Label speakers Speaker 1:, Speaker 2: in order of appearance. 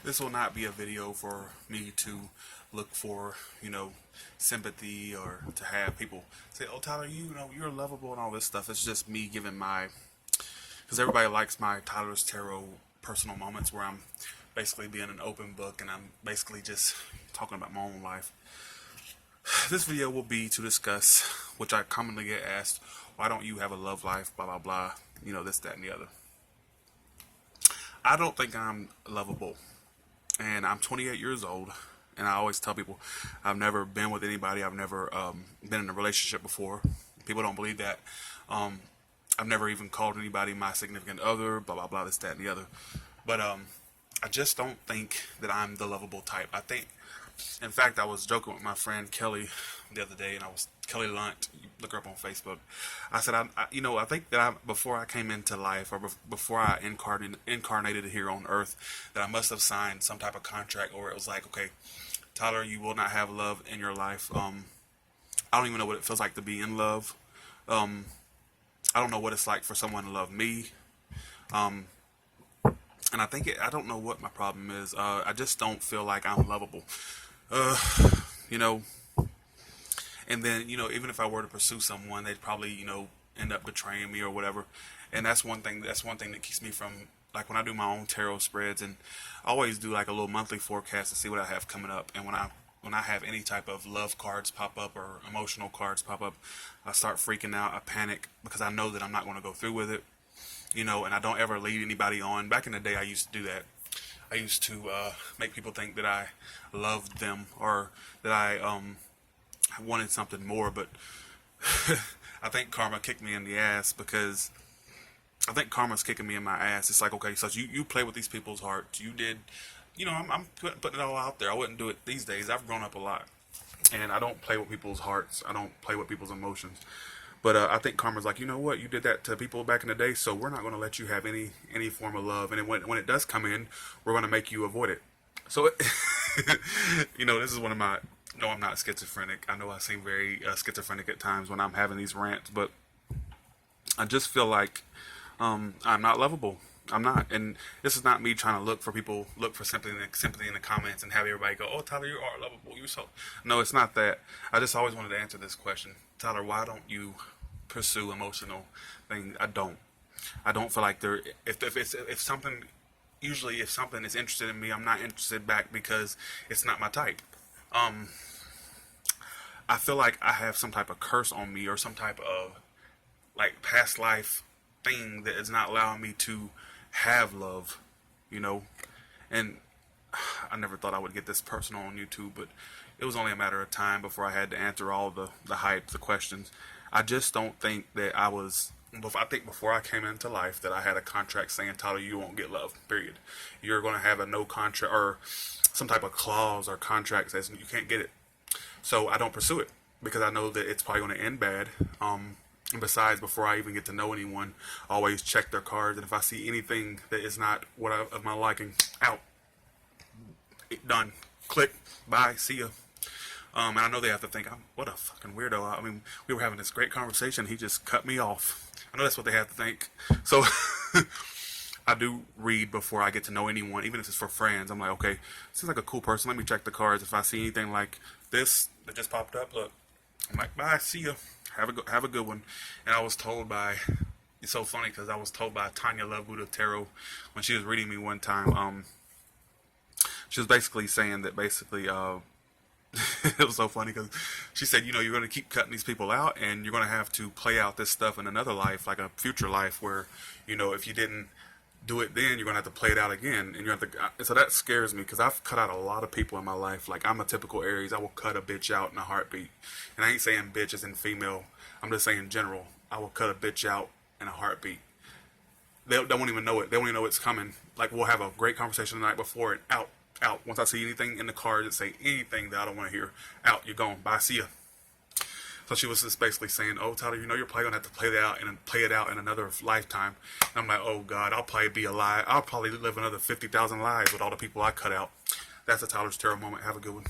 Speaker 1: This will not be a video for me to look for, sympathy or to have people say, "Oh, Tyler, you're lovable" and all this stuff. It's just me giving because everybody likes my Tyler's Tarot personal moments where I'm basically being an open book and I'm basically just talking about my own life. This video will be to discuss, which I commonly get asked, why don't you have a love life, blah, blah, blah, this, that, and the other. I don't think I'm lovable. And I'm 28 years old, and I always tell people I've never been with anybody. I've never been in a relationship before. People don't believe that. I've never even called anybody my significant other, blah, blah, blah, this, that, and the other. But I just don't think that I'm the lovable type. In fact, I was joking with my friend Kelly the other day, and Kelly Lunt, you look her up on Facebook. I said, I think that before I came into life, or before I incarnated here on Earth, that I must have signed some type of contract where it was like, okay, Tyler, you will not have love in your life. I don't even know what it feels like to be in love. I don't know what it's like for someone to love me. And I don't know what my problem is. I just don't feel like I'm lovable. Uh, you know, and then, even if I were to pursue someone, they'd probably, end up betraying me or whatever. And that's one thing that keeps me from, like, when I do my own tarot spreads, and I always do like a little monthly forecast to see what I have coming up. And when I have any type of love cards pop up or emotional cards pop up, I start freaking out. I panic because I know that I'm not going to go through with it. And I don't ever lead anybody on. Back in the day, I used to do that. I used to make people think that I loved them or that I wanted something more, but I think karma kicked me in the ass, because I think karma's kicking me in my ass. It's like, okay, so you play with these people's hearts. You did, I'm putting it all out there. I wouldn't do it these days. I've grown up a lot, and I don't play with people's hearts. I don't play with people's emotions. But I think karma's like, you know what? You did that to people back in the day, so we're not going to let you have any form of love. And then when it does come in, we're going to make you avoid it. So, this is one of my... No, I'm not schizophrenic. I know I seem very schizophrenic at times when I'm having these rants, but I just feel like I'm not lovable. I'm not. And this is not me trying to look for sympathy in the comments and have everybody go, "Oh, Tyler, you are lovable. You're so..." No, it's not that. I just always wanted to answer this question. Tyler, why don't you pursue emotional things? I don't feel like if something is interested in me, I'm not interested back because it's not my type. I feel like I have some type of curse on me, or some type of like past life thing that is not allowing me to have love, and I never thought I would get this personal on YouTube, but it was only a matter of time before I had to answer all the hype, the questions. I just don't think that I think before I came into life that I had a contract saying, "Tyler, you won't get love, period. You're going to have a no contract," or some type of clause or contract says you can't get it. So I don't pursue it because I know that it's probably going to end bad. And besides, before I even get to know anyone, I always check their cards. And if I see anything that is not of my liking, out. Done. Click. Bye. See ya. And I know they have to think, what a fucking weirdo. I mean, we were having this great conversation. He just cut me off. I know that's what they have to think. So I do read before I get to know anyone, even if it's for friends. I'm like, okay, seems like a cool person. Let me check the cards. If I see anything like this that just popped up, look, I'm like, bye, see ya. Have a good one. And I was told by... It's so funny because I was told by Tanya Lovegood of Tarot when she was reading me one time. She was basically saying that it was so funny because she said, you're going to keep cutting these people out, and you're going to have to play out this stuff in another life, like a future life where, if you didn't do it then, you're going to have to play it out again. And you have to. So that scares me because I've cut out a lot of people in my life. Like, I'm a typical Aries. I will cut a bitch out in a heartbeat. And I ain't saying bitch as in female. I'm just saying general. I will cut a bitch out in a heartbeat. They won't even know it. They won't even know it's coming. Like, we'll have a great conversation the night before, and out. Once I see anything in the cards that say anything that I don't want to hear, out, you're gone. Bye, see ya. So she was just basically saying, "Oh, Tyler, you're probably gonna have to play it out in another lifetime." And I'm like, "Oh God, I'll probably be alive. I'll probably live another 50,000 lives with all the people I cut out." That's a Tyler's Tarot moment. Have a good one.